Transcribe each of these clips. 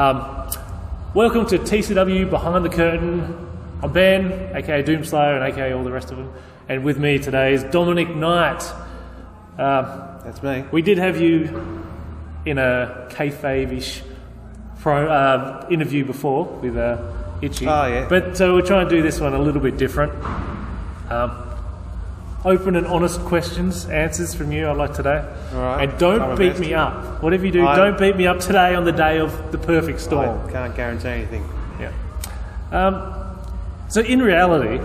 Welcome to TCW Behind the Curtain. I'm Ben, aka Doomslayer, and aka all the rest of them. And with me today is Dominic Knight. That's me. We did have you in a kayfabe-ish interview before with Itchy. Oh, yeah. But so we're trying to do this one a little bit different. Open and honest questions, answers from you, I like today. All right. And don't beat me up. Whatever you do, don't beat me up today on the day of the perfect storm. I can't guarantee anything. Yeah. So in reality,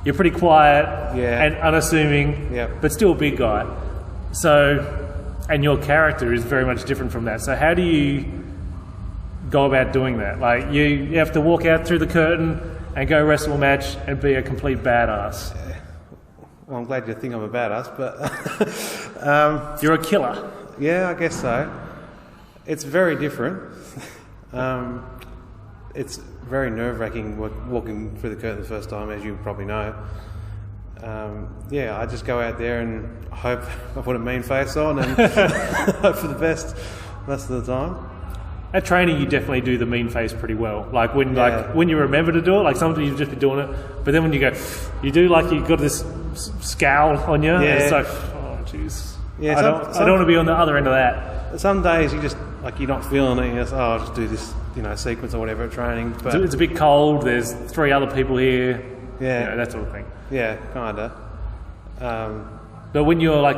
you're pretty quiet and unassuming, but still a big guy. So, and your character is very much different from that. So how do you go about doing that? Like you have to walk out through the curtain and go wrestle a match and be a complete badass. Well, I'm glad you think I'm a badass, but... You're a killer. Yeah, I guess so. It's very different. It's very nerve-wracking walking through the curtain the first time, as you probably know. I just go out there and hope I put a mean face on and hope for the best most of the time. At training, you definitely do the mean face pretty well. Like when you remember to do it, like sometimes you just be doing it, but then when you go, you do like you've got this scowl on you. Yeah. And it's like, oh jeez. Yeah. I don't want to be on the other end of that. Some days you just you're not feeling it. And you just I'll just do this sequence or whatever at training. But it's a bit cold. There's 3 other people here. Yeah. That sort of thing. Yeah, kinda. But when you're like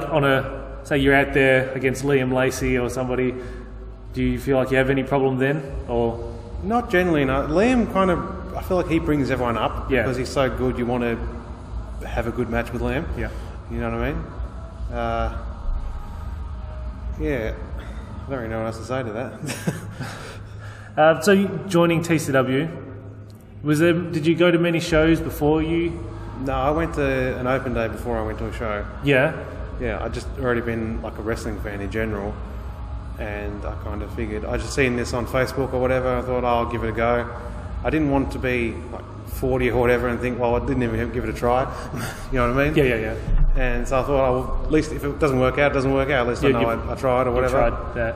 say you're out there against Liam Lacey or somebody. Do you feel like you have any problem then, or not generally? No, Liam I feel like he brings everyone up because he's so good. You want to have a good match with Liam. Yeah, you know what I mean. I don't really know what else to say to that. So joining TCW, did you go to many shows before you? No, I went to an open day before I went to a show. Yeah, yeah. I just already been like a wrestling fan in general. And I kind of figured, I just seen this on Facebook or whatever, I thought, I'll give it a go. I didn't want to be like 40 or whatever and think, well, I didn't even give it a try. You know what I mean? Yeah. And so I thought, at least if it doesn't work out, it doesn't work out. At least I know I tried or whatever. You tried that.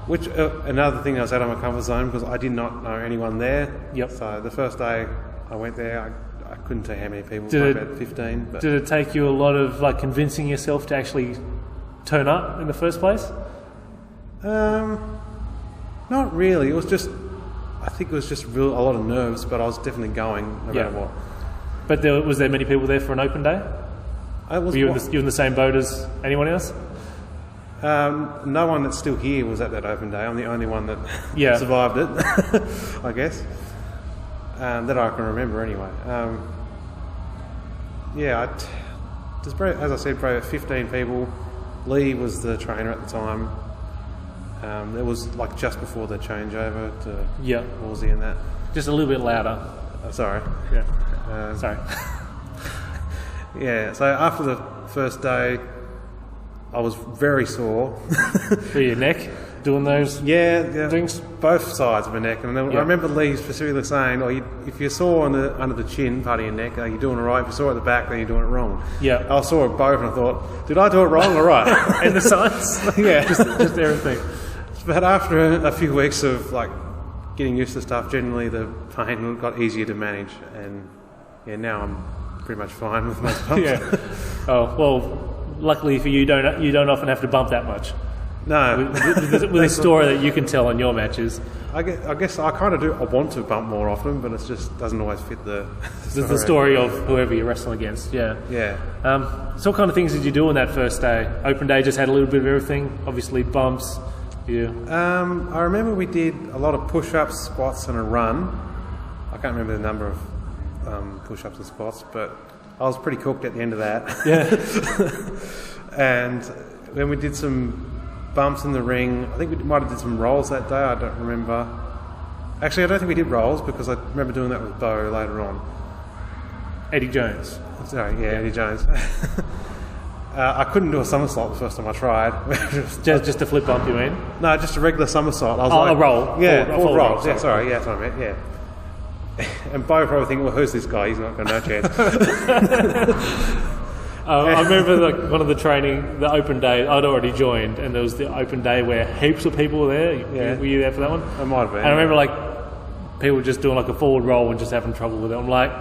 Which, another thing I was out of my comfort zone because I did not know anyone there. Yep. So the first day I went there, I couldn't tell you how many people, about 15. But did it take you a lot of convincing yourself to actually turn up in the first place? Not really. It was just, I think it was just a lot of nerves, but I was definitely going no matter what. But was there many people there for an open day? Were you in the same boat as anyone else? No one that's still here was at that open day. I'm the only one that survived it, I guess. That I can remember anyway. As I said, probably 15 people. Lee was the trainer at the time. It was just before the changeover to Woolsey and that. Just a little bit louder. Sorry. Yeah. Sorry. So after the first day, I was very sore. For your neck? Doing those things? Both sides of my neck. And I remember Lee specifically saying, if you're sore under the chin part of your neck, you're doing it right. If you're sore at the back, then you're doing it wrong. Yeah. I was sore at both and I thought, did I do it wrong or right? And the sides? Just everything. But after a few weeks of getting used to stuff, generally the pain got easier to manage, and now I'm pretty much fine with most bumps. Yeah. Oh well, luckily for you, you don't often have to bump that much. No, with a story that you can tell on your matches. I guess I kind of do. I want to bump more often, but it just doesn't always fit the story of whoever you're wrestling against. Yeah. Yeah. So what kind of things did you do on that first day? Open day just had a little bit of everything. Obviously bumps. Yeah. I remember we did a lot of push-ups, squats, and a run. I can't remember the number of push-ups and squats, but I was pretty cooked at the end of that. Yeah. And then we did some bumps in the ring. I think we might have did some rolls that day. I don't remember. Actually, I don't think we did rolls because I remember doing that with Bo later on. Eddie Jones. Sorry, Eddie Jones. I couldn't do a somersault the first time I tried. just a flip bump, you mean? No, just a regular somersault. I was a roll. Yeah, full roll. Roll. Yeah, sorry, that's what I meant, yeah. And Bo probably thinking, well, who's this guy? He's not got no chance. I remember like one of the training, the open day. I'd already joined, and there was the open day where heaps of people were there. Yeah. Were you there for that one? I might have been. And I remember like people just doing like a forward roll and just having trouble with it. I'm like,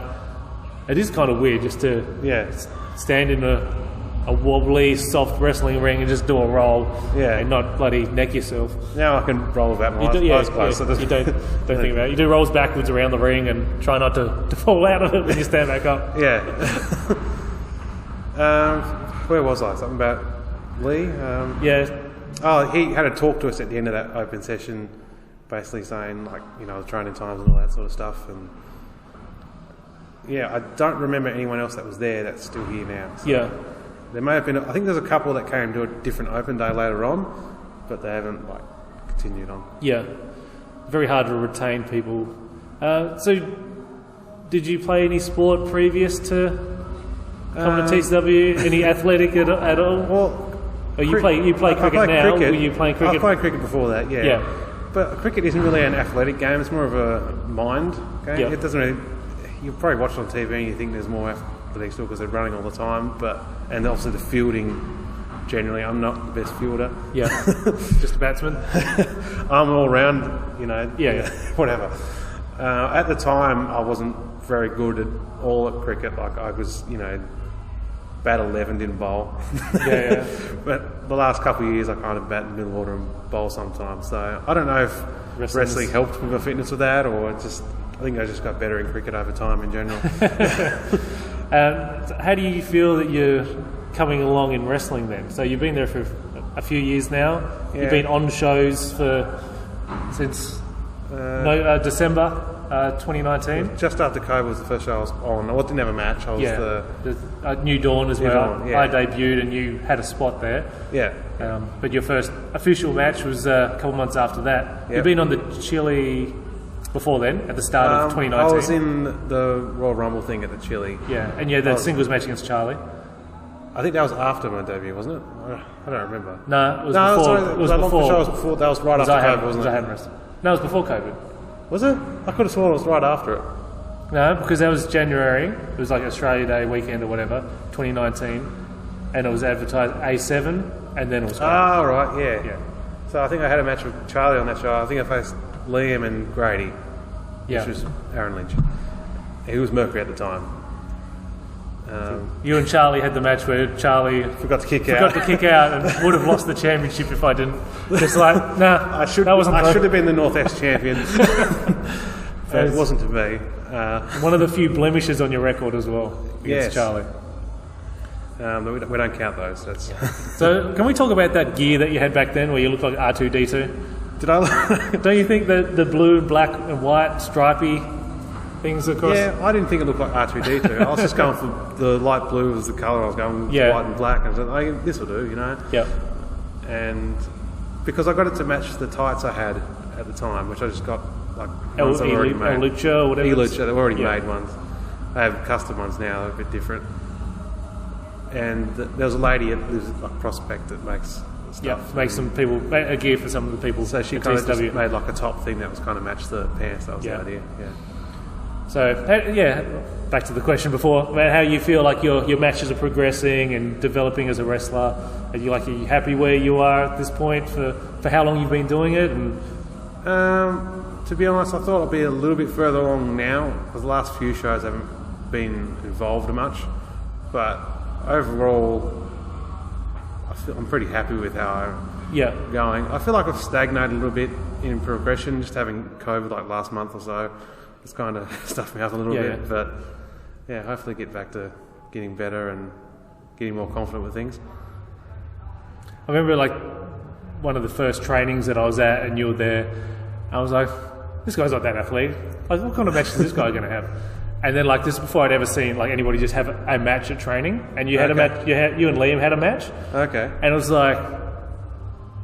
it is kind of weird just to stand in a wobbly, soft wrestling ring and just do a roll and not bloody neck yourself. Now I can roll without my eyes closed. So you don't think about it. You do rolls backwards around the ring and try not to fall out of it when you stand back up. Yeah. Where was I? Something about Lee? Oh, he had a talk to us at the end of that open session, basically saying, like, you know, training times and all that sort of stuff. And yeah, I don't remember anyone else that was there that's still here now. So there may have been, I think there's a couple that came to a different open day later on, but they haven't, like, continued on. Yeah. Very hard to retain people. So, did you play any sport previous to coming to TCW? Any athletic at all? Well, you play cricket now? Cricket. Were you playing cricket? I played cricket before that, yeah. But cricket isn't really an athletic game, it's more of a mind game. It doesn't really, you probably watch it on TV and you think there's more athletics still because they're running all the time, and also the fielding. Generally, I'm not the best fielder. Yeah, just a batsman. I'm all round, you know. Whatever. At the time, I wasn't very good at all at cricket. Like I was, you know, bat 11, didn't bowl. But the last couple of years, I kind of bat in the middle order and bowl sometimes. So I don't know if wrestling helped with my fitness with that, or just I think I just got better in cricket over time in general. How do you feel that you're coming along in wrestling then? So you've been there for a few years now. You've been on shows since December 2019. Just after COVID was the first show I was on. I didn't have a match. I was the New Dawn as well. I debuted and you had a spot there. But your first official match was a couple months after that. You've been on the Chile before then, at the start of 2019. I was in the Royal Rumble thing at the Chile. And you had that singles match against Charlie. I think that was after my debut, wasn't it? I don't remember. No, it was before. Sorry, it was before. That was right after COVID, wasn't it? No, it was before COVID. Was it? I could have sworn it was right after it. No, because that was January. It was like Australia Day weekend or whatever, 2019, and it was advertised A7, and then it was COVID. Oh, right, yeah. So I think I had a match with Charlie on that show. I think I faced Liam and Grady, which was Aaron Lynch. He was Mercury at the time. You and Charlie had the match where Charlie forgot to kick out and would have lost the championship if I didn't. Just like, I should have been the North-Est champion. But it wasn't to be. One of the few blemishes on your record as well against Charlie. We don't count those. So can we talk about that gear that you had back then where you looked like R2-D2? Did I? Don't you think that the blue, black and white stripy things across? Yeah, I didn't think it looked like R2-D2. I was just going for the light blue was the colour I was going with, white and black. And I was like, this will do, you know? And because I got it to match the tights I had at the time, which I just got like ones I've already made. Lucha or whatever. Lucha, they've already made ones. I have custom ones now, they're a bit different. And there was a lady that lives at like Prospect that makes stuff. Makes some people a gear for some of the people. So she kind of just made like a top thing that was kind of matched the pants. That was the idea. So back to the question before about how you feel like your matches are progressing and developing as a wrestler. Are you happy where you are at this point for how long you've been doing it? And to be honest, I thought I'd be a little bit further along now because the last few shows haven't been involved much. But overall, I'm pretty happy with how I'm going. I feel like I've stagnated a little bit in progression, just having COVID like last month or so. It's kind of stuffed me up a little bit, but hopefully get back to getting better and getting more confident with things. I remember like one of the first trainings that I was at and you were there, I was like, this guy's not that athletic. Like, what kind of match is this guy going to have? And then like this is before I'd ever seen like anybody just have a match at training, and you had a match. You and Liam had a match. Okay. And it was like,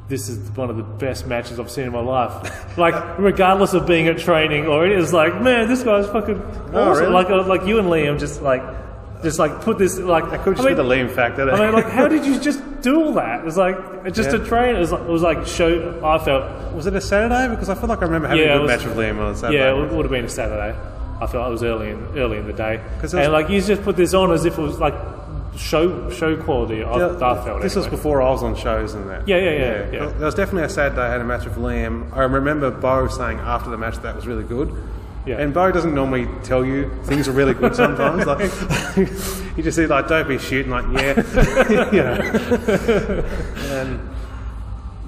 this is one of the best matches I've seen in my life. Like, regardless of being at training, or it was like, man, this guy's fucking awesome. Really? Like you and Liam just put this like. I could just be the Liam factor. I mean, like, how did you just do all that? It was like just a train. It was like show. I felt. Was it a Saturday? Because I feel like I remember having a good match with Liam on a Saturday. Yeah, it would have been a Saturday. I felt it was early in the day, and like you just put this on as if it was like show quality. I felt this was before I was on shows and that. Yeah. There was definitely a sad day. I had a match with Liam. I remember Bo saying after the match that was really good. Yeah. And Bo doesn't normally tell you things are really good sometimes. Like he just said like, "Don't be shooting." Like,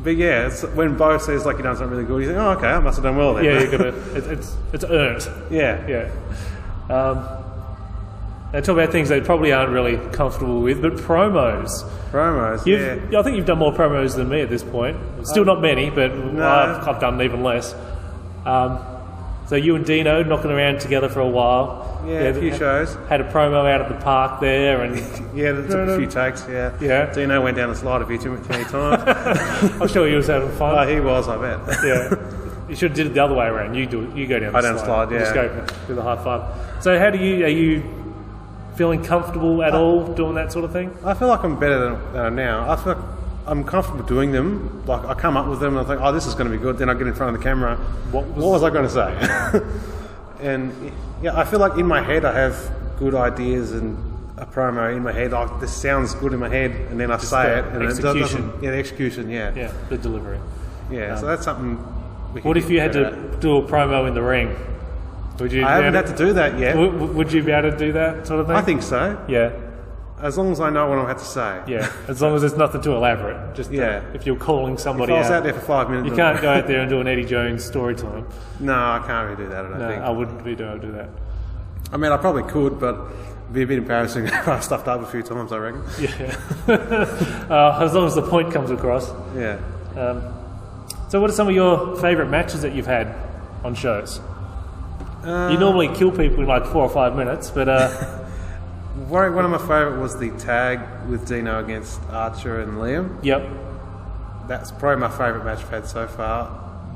but yeah, it's when Bo says like you done something really good, you think, "Oh, okay, I must have done well then." Yeah, you got it's earned. Yeah. And talk about things they probably aren't really comfortable with, but promos. I think you've done more promos than me at this point. Still not many, but no. I've done even less. So you and Dino knocking around together for a while. Yeah, a few shows. Had a promo out at the park there, and that took a few takes. Yeah. Dino went down the slide a few too many times. I'm sure he was having fun. Oh, he was. I bet. Yeah. You should have did it the other way around. You go down the slide. Yeah. Just go do the high five. So are you feeling comfortable at all doing that sort of thing? I feel like I'm better than now. I feel like I'm comfortable doing them. Like I come up with them and I think, oh, this is going to be good. Then I get in front of the camera. What was I going to say? And I feel like in my head I have good ideas and a promo in my head. Like this sounds good in my head, and then I say it. And execution. The execution. Yeah, the delivery. Yeah, so that's something. What if you had to do a promo in the ring? Would you? I haven't had to do that yet. Would you be able to do that sort of thing? I think so. Yeah. As long as I know what I have to say. Yeah. As long as it's nothing too elaborate. Just if you're calling somebody out. If I was out there for 5 minutes. You can't go out there and do an Eddie Jones story time. No, I can't really do that. I don't think. I wouldn't be able to do that. I mean, I probably could, but it'd be a bit embarrassing if I stuffed up a few times, I reckon. Yeah. As long as the point comes across. Yeah. So what are some of your favourite matches that you've had on shows? You normally kill people in like 4 or 5 minutes, but... One of my favourite was the tag with Dino against Archer and Liam. Yep. That's probably my favourite match I've had so far.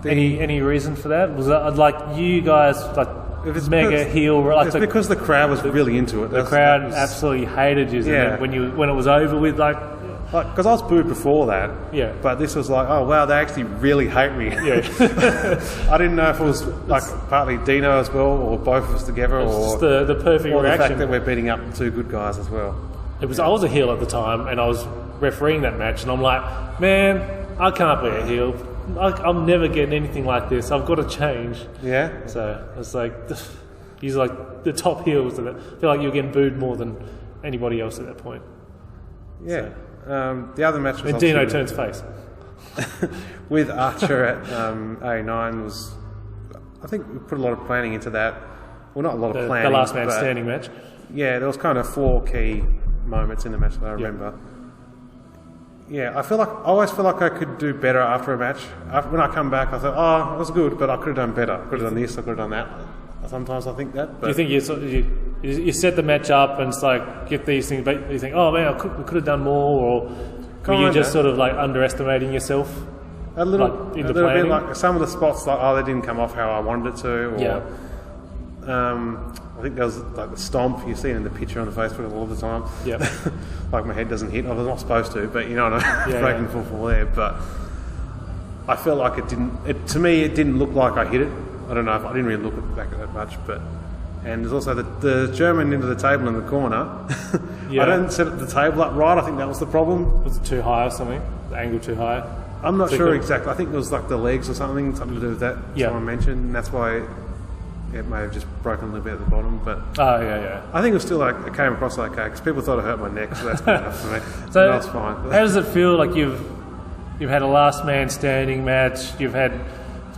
Any reason for that? Was that like you guys like if it's mega heel? Like it's because the crowd was really into it. The crowd absolutely hated you. Yeah. When it was over with, because I was booed before that. Yeah. But this was like, oh wow, they actually really hate me. Yeah. I didn't know if it was like partly Dino as well, or both of us together, or just the perfect reaction. The fact that we're beating up two good guys as well. It was. I was a heel at the time, and I was refereeing that match, and I'm like, man, I can't be a heel. I'm never getting anything like this. I've got to change. Yeah. So it's like, he's like the top heels, and I feel like you're getting booed more than anybody else at that point. Yeah. So. The other match was... And Dino turns face. with Archer at A9 was... I think we put a lot of planning into that. Well, not a lot of planning. The last man standing match. Yeah, there was kind of 4 key moments in the match that I remember. Yeah, I always feel like I could do better after a match. When I come back, I thought, oh, it was good, but I could have done better. I could have done this, I could have done that. Sometimes I think that. But do you think you set the match up and it's like get these things, but you think, oh man, we could have done more, or were you just sort of like underestimating yourself? A little bit. Like some of the spots, like they didn't come off how I wanted it to. Or, I think there was like the stomp you've seen in the picture on the Facebook all the time. Yeah. Like my head doesn't hit. I was not supposed to, but you know, breaking full fall there. But I felt like it didn't. To me, it didn't look like I hit it. I don't know if I didn't really look back at that much, but and there's also the German into the table in the corner. I didn't set the table up right. I think that was the problem. Was it too high or something? The angle too high? I'm not sure exactly. I think it was like the legs or something to do with that. Someone mentioned, and that's why it may have just broken a little bit at the bottom. But I think it was still like it came across okay because people thought it hurt my neck, so that's good enough for me. So that's fine. How does it feel? Like you've had a last man standing match. You've had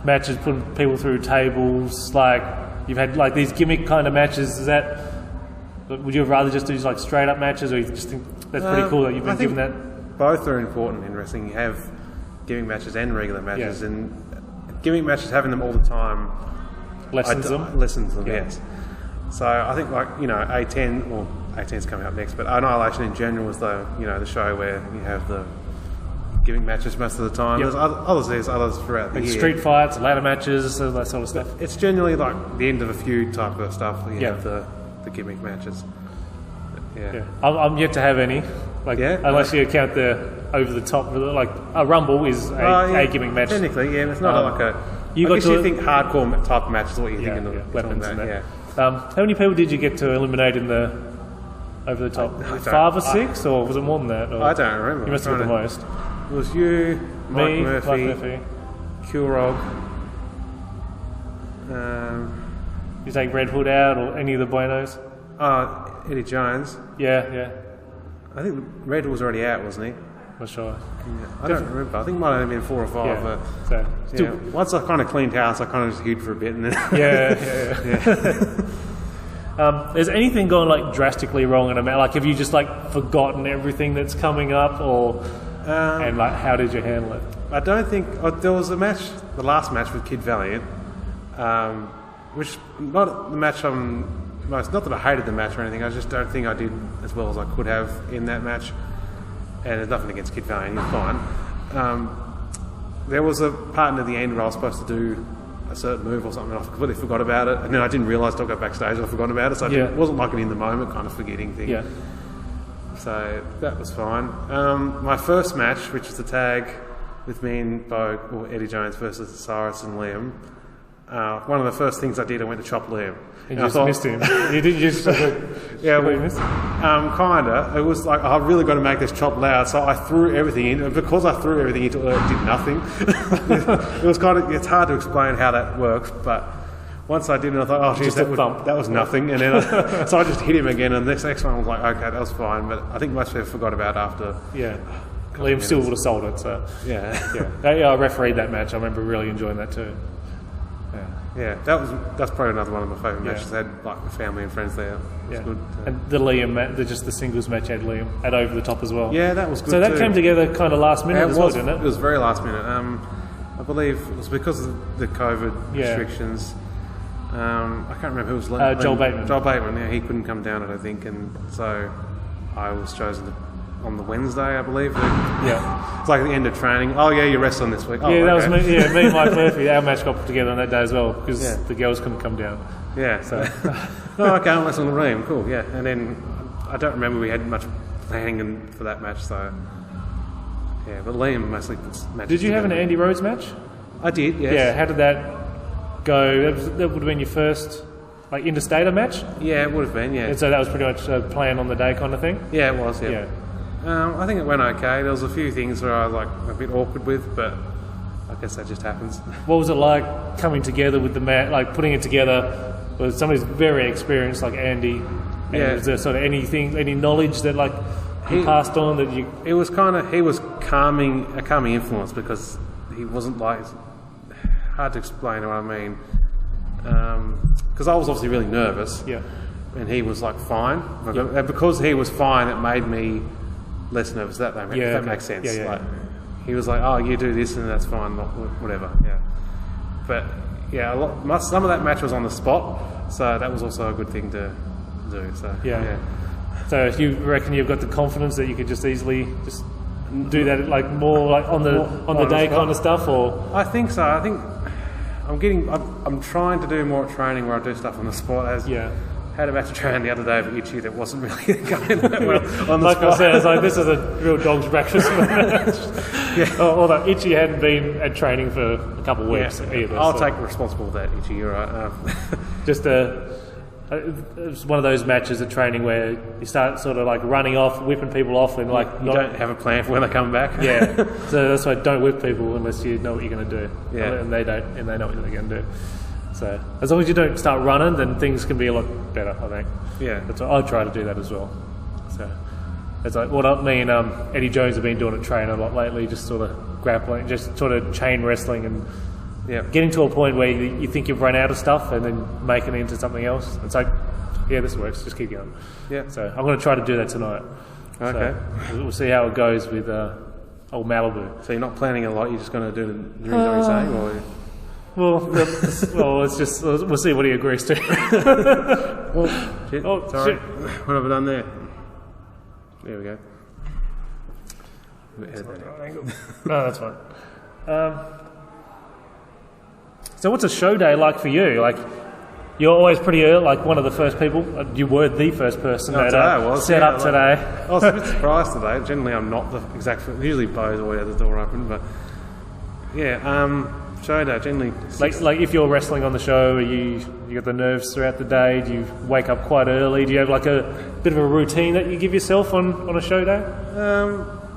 matches putting people through tables, like you've had like these gimmick kind of matches. Would you rather just do like straight up matches, or you just think that's pretty cool that you've been given that? Both are important in wrestling. You have gimmick matches and regular matches, and gimmick matches, having them all the time lessens them. Yes. So I think A10, well, A10's coming up next, but Annihilation in general is the show where you have the giving matches most of the time. There's others throughout the year. Street fights, ladder matches, that sort of stuff. It's generally like the end of a feud type of stuff. You have the gimmick matches. I'm yet to have any. Unless you count the over the top, like a Rumble is a gimmick match. Technically, it's not like a. You think hardcore type of match is what you think in the weapons and that. How many people did you get to eliminate in the over the top? I 5 or 6, or was it more than that? Or I don't remember. You must have got the most. It was you, Mike Murphy, Kilrog. You take Red Hood out, or any of the Buenos? Eddie Jones. Yeah. I think Red was already out, wasn't he? Not sure. Yeah, I don't remember. I think it might have only been 4 or 5. Yeah. But So, once I kind of cleaned house, I kind of just hid for a bit, and then Has anything gone like drastically wrong in a match? Like, have you just like forgotten everything that's coming up, or and like how did you handle it? I don't think there was a match, the last match with Kid Valiant, which not the match not that I hated the match or anything. I just don't think I did as well as I could have in that match. And there's nothing against Kid Valiant, he's fine. There was a part near the end where I was supposed to do a certain move or something, and I completely forgot about it, and then I didn't realise until I got backstage I forgot about it, so it wasn't like an in the moment kind of forgetting thing. Yeah. So that was fine. My first match, which was the tag with me and Bo, or Eddie Jones versus Cyrus and Liam, one of the first things I did, I went to chop Liam. And you just missed him. You did just kinda. It was like, I really got to make this chop loud, so I threw everything in, and because I threw everything into it, it did nothing. It was it's hard to explain how that works, but once I did it, I thought, oh geez, that was nothing, and then so I just hit him again, and the next one was like, okay, that was fine, but I think most people forgot about after. Yeah. Liam still would have sold it, so yeah. I refereed that match. I remember really enjoying that too. Yeah, that's probably another one of my favourite matches. I had like family and friends there. It was good. And the Liam match, just the singles match had Liam at Over the Top as well. Yeah, that was good. So that came together kind of last minute as well, didn't it? It was very last minute. I believe it was because of the COVID restrictions. I can't remember who was Joel Bateman. Joel Bateman, yeah, he couldn't come down, I don't think, and so I was chosen on the Wednesday, I believe. It's like the end of training. Oh yeah, you're wrestling this week. Oh, yeah, that was me. Yeah, me and Mike Murphy. Our match got put together on that day as well because the girls couldn't come down. Yeah. So. Okay, I'm wrestling the Liam. Cool. Yeah, and then I don't remember we had much planning for that match, so yeah. But Liam mostly puts matches. Did you have an Andy Rhodes match? I did. Yes. Yeah. How did that go? That would have been your first like interstater match. Yeah, it would have been. Yeah. And so that was pretty much a plan on the day kind of thing. Yeah, it was. Yeah. I think it went okay. There was a few things where I was like a bit awkward with, but I guess that just happens. What was it like coming together with the match, like putting it together with somebody who's very experienced like Andy? And was there sort of any knowledge that like he passed on that you? It was he was a calming influence because he wasn't like, hard to explain what I mean. Because I was obviously really nervous. Yeah. And he was like fine. And because he was fine, it made me less nervous that day. That makes sense. He was like, "Oh, you do this, and that's fine, whatever." Yeah, but some of that match was on the spot, so that was also a good thing to do. So So you reckon you've got the confidence that you could just easily just do that, like more like on the day kind of stuff, or? I think so. I think I'm trying to do more training where I do stuff on the spot. Had a match of training the other day with Itchy that wasn't really going that well on the like spot. I said, I was like, this is a real dog's breakfast match. Although Itchy hadn't been at training for a couple of weeks either. I'll take responsible for that, Itchy, you're right. It's one of those matches at training where you start sort of like running off, whipping people off, and like you don't have a plan for when they come back. So that's why don't whip people unless you know what you're going to do. And they don't, and they know what they're going to do. So as long as you don't start running, then things can be a lot better, I think. That's what I'll try to do that as well. So it's like what me and Eddie Jones have been doing at training a lot lately, just sort of grappling, just sort of chain wrestling, and getting to a point where you think you've run out of stuff, and then making it into something else. It's like, this works. Just keep going. So I'm going to try to do that tonight. Okay. So we'll see how it goes with old Malibu. So you're not planning a lot. You're just going to do what you're saying, or? Well, it's just we'll see what he agrees to. Sorry. What have I done there? There we go. No, that's fine. So, what's a show day like for you? Like, you're always pretty early. Like one of the first people. You were the first person that set up today. I was a bit surprised today. Generally, I'm not the exact. Usually, Bo's always has the door open, but Show day, generally. Like if you're wrestling on the show, you got the nerves throughout the day. Do you wake up quite early? Do you have like a bit of a routine that you give yourself on a show day?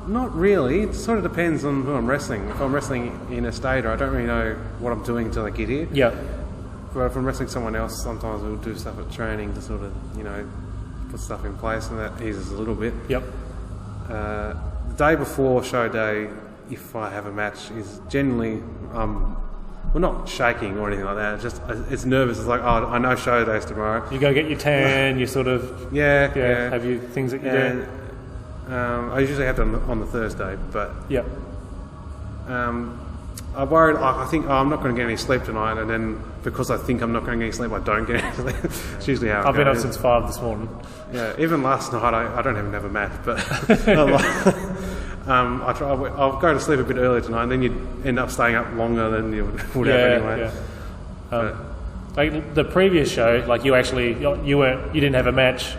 Not really. It sort of depends on who I'm wrestling. If I'm wrestling in a stater, I don't really know what I'm doing until I get here. Yeah. But if I'm wrestling someone else, sometimes we'll do stuff at training to sort of, put stuff in place, and that eases a little bit. Yep. The day before show day, if I have a match, is generally, we're not shaking or anything like that. It's nervous. It's like, oh, I know show day's tomorrow. You go get your tan. You sort of yeah. Have your things that you do. I usually have them on the Thursday, but yep. I worried. I think I'm not going to get any sleep tonight, and then because I think I'm not going to get any sleep, I don't get any sleep. It's usually how I've been up since 5 this morning. Yeah, even last night I don't even have a match, but I'll go to sleep a bit earlier tonight, and then you end up staying up longer than you would have anyway. Yeah. Like the previous show, like you didn't have a match,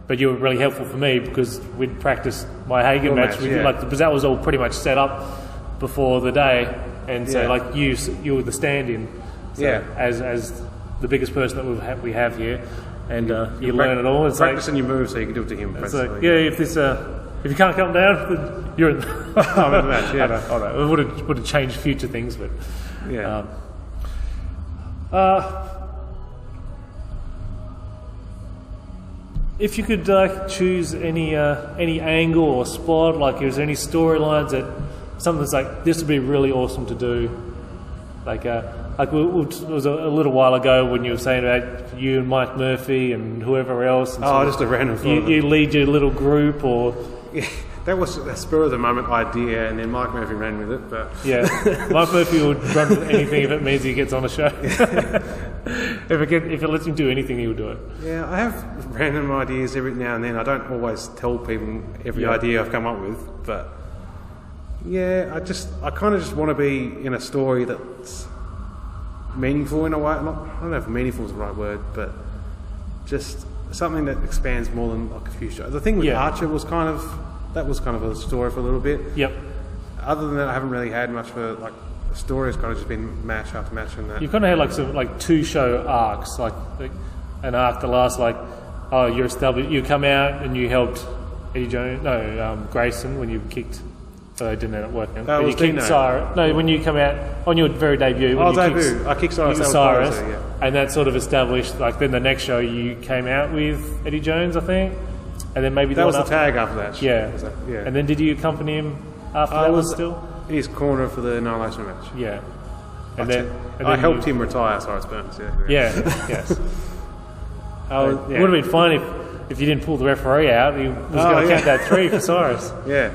but you were really helpful for me because we'd practiced my Hagen match. Because that was all pretty much set up before the day, and so like you were the stand-in. So as the biggest person that we have here, and you learn it all. It's practicing your moves so you can do it to him. If you can't come down, then you're in I'm in the match. Yeah, I know. It would have changed future things, but yeah. If you could choose any angle or spot, like is there any storylines that something that's like this would be really awesome to do, like it was a little while ago when you were saying about you and Mike Murphy and whoever else. And just a random thought. You lead your little group, or that was a spur of the moment idea, and then Mike Murphy ran with it. But Mike Murphy would run with anything if it means he gets on a show. If it lets him do anything, he'll do it. Yeah, I have random ideas every now and then. I don't always tell people every idea I've come up with, but I kind of just want to be in a story that's meaningful in a way. I don't know if meaningful is the right word, but just something that expands more than like a few shows. The thing with Archer was kind of a story for a little bit. Yep. Other than that, I haven't really had much for like the story has kind of just been match after match and that. You've kind of had like some like 2 show arcs, like an arc that lasts like you're established. You come out and you helped Eddie Jones, Grayson when you kicked. So it didn't end up working. That was Dino. Cyrus. No, when you come out on your very debut. I kicked Cyrus. And that sort of established. Like then the next show you came out with Eddie Jones, I think, and then maybe that was the tag after that. Yeah. And then did you accompany him after that? Was still in his corner for the Annihilation match. Yeah. And then I helped him retire Cyrus Burns. Yes. It would have been fun if you didn't pull the referee out. He was going to count that 3 for Cyrus. Yeah.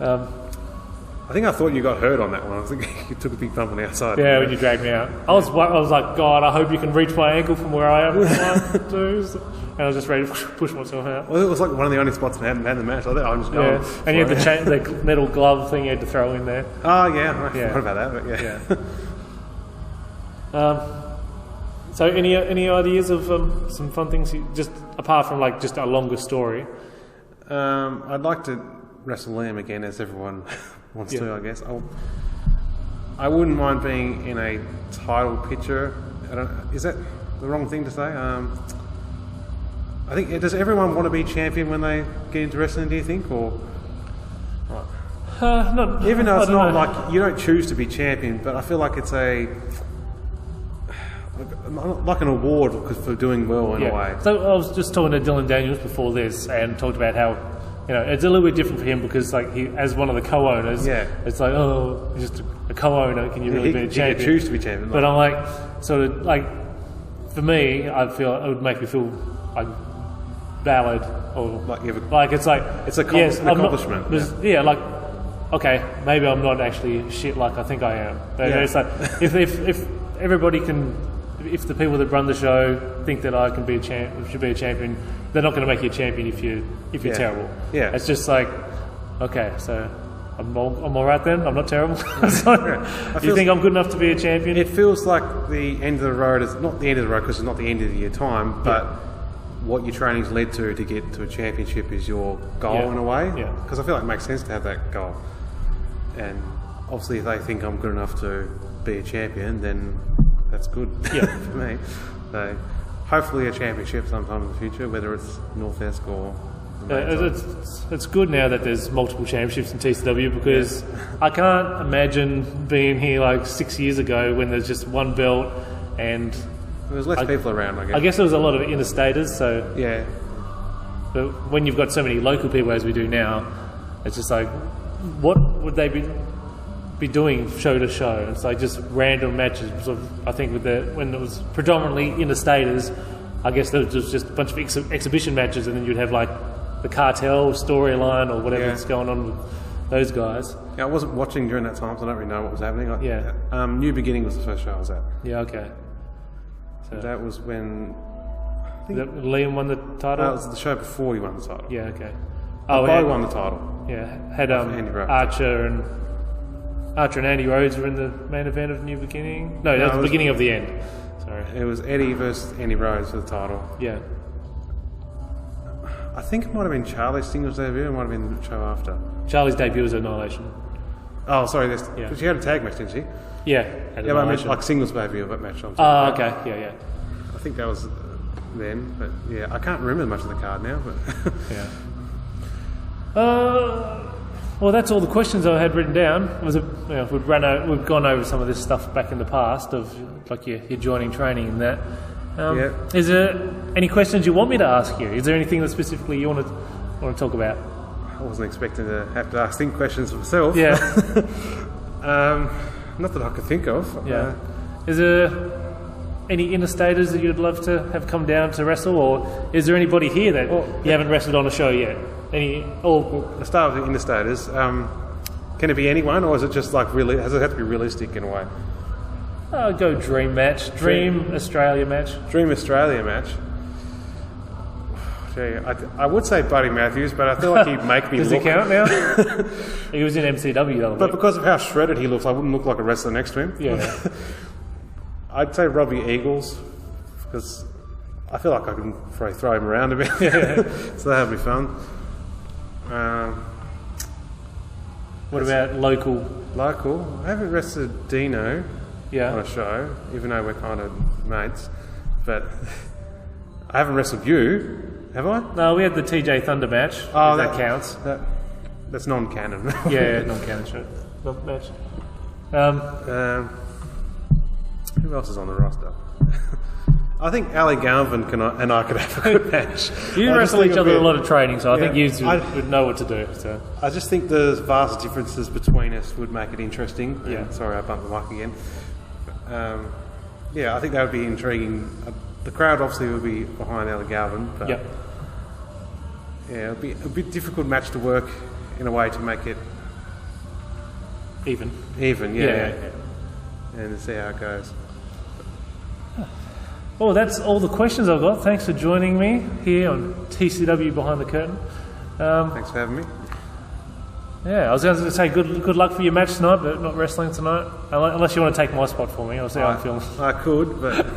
I think I thought you got hurt on that one. I think you took a big bump on the outside. Yeah, when you dragged me out. I was like, God, I hope you can reach my ankle from where I am. 1, 2, and I was just ready to push myself out. Well, it was like one of the only spots I hadn't had in the match. I think I'm just going. Yeah. And you had the metal glove thing you had to throw in there. Oh, yeah. I forgot about that, but So any ideas of some fun things, just apart from like just a longer story? I'd like to wrestle Liam again, as everyone wants to, I guess. I wouldn't mind being in a title picture. Is that the wrong thing to say? I think, does everyone want to be champion when they get into wrestling, do you think? Or even though it's not like you don't choose to be champion, but I feel like it's like an award for doing well in a way. So I was just talking to Dylan Daniels before this and talked about how it's a little bit different for him because like he, as one of the co-owners, it's like, he's just a co-owner, can you really be a champion? He can choose to be champion. But I'm like, sort of like, for me, I feel it would make me feel like valid or it's like it's an accomplishment. Like, okay, maybe I'm not actually shit like I think I am. But it's like if everybody can. If the people that run the show think that I can be should be a champion, they're not going to make you a champion if you're terrible. Yeah, it's just like, okay, so I'm all right then. I'm not terrible. You think I'm good enough to be a champion? It feels like the end of the road is not the end of the road because it's not the end of your time, but what your training's led to get to a championship is your goal in a way. Yeah, because I feel like it makes sense to have that goal, and obviously if they think I'm good enough to be a champion, then that's good for me. So hopefully a championship sometime in the future, whether it's North Esk or... It's good now that there's multiple championships in TCW, because I can't imagine being here like 6 years ago when there's just one belt and... There's less people around, I guess. I guess there was a lot of interstaters, so... Yeah. But when you've got so many local people as we do now, it's just like, what would they be doing show to show? It's like just random matches. So I think when it was predominantly interstaters, I guess there was just a bunch of exhibition matches, and then you'd have like the cartel storyline or whatever's going on with those guys. Yeah, I wasn't watching during that time, so I don't really know what was happening. New Beginning was the first show I was at. Yeah, okay. So that was when... Liam won the title? That was the show before he won the title. Yeah, okay. Bo won the title. Yeah, had Archer and Andy Rhodes were in the main event of New Beginning. No, that was the beginning of the end. Sorry. It was Eddie versus Andy Rhodes for the title. Yeah. I think it might have been Charlie's singles debut, it might have been the show after. Charlie's debut was Annihilation. Oh, sorry, but she had a tag match, didn't she? Yeah, I meant like singles debut of that match. Oh, okay, yeah. I think that was then, but yeah, I can't remember much of the card now, but... Well, that's all the questions I had written down. It was we've gone over some of this stuff back in the past of like your joining training and that. Is there any questions you want me to ask you? Is there anything that specifically you want to talk about? I wasn't expecting to have to ask think questions for myself. Yeah. Not that I could think of. Yeah. Is there any interstaters that you'd love to have come down to wrestle, or is there anybody here that you haven't wrestled on a show yet? Let's start with the interstaters. Can it be anyone, or is it just like really? Does it have to be realistic in a way? Go Dream match. Dream Australia match. Dream Australia match. Gee, I would say Buddy Matthews, but I feel like he'd make me Does look... he count now? He was in MCW the other week. But because of how shredded he looks, I wouldn't look like a wrestler next to him. Yeah. I'd say Robbie Eagles, because I feel like I can probably throw him around a bit. So that would be fun. What about local? Local? I haven't wrestled Dino on a show, even though we're kind of mates. But I haven't wrestled you, have I? No, we had the TJ Thunder match. Oh, that counts. That's non-canon. Non-canon show. Match. Who else is on the roster? I think Ali Garvin and I could have a good match. You wrestle each other a lot of training, so I think you would know what to do. So I just think the vast differences between us would make it interesting. Yeah. Sorry, I bumped the mic again. I think that would be intriguing. The crowd obviously would be behind Ali Garvin, but it would be a bit difficult match to work in a way to make it even, and to see how it goes. Well, that's all the questions I've got. Thanks for joining me here on TCW Behind the Curtain. Thanks for having me. Yeah, I was going to say good luck for your match tonight, but not wrestling tonight. Unless you want to take my spot for me. I'll see how I'm feeling. I could, but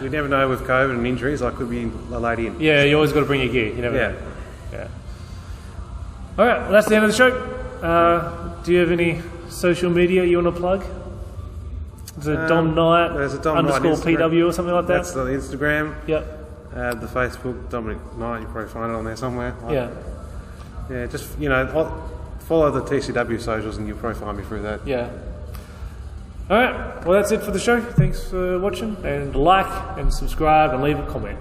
you never know with COVID and injuries. I could be a lady in. Yeah, you always got to bring your gear. You never know. Yeah. All right, well, that's the end of the show. Do you have any social media you want to plug? Is it Dom Knight there's a Dom Knight _PW or something like that? That's the Instagram. Yep. The Facebook, Dominic Knight, you probably find it on there somewhere. Yeah, just, follow the TCW socials and you'll probably find me through that. Yeah. Alright, well that's it for the show. Thanks for watching, and like and subscribe and leave a comment.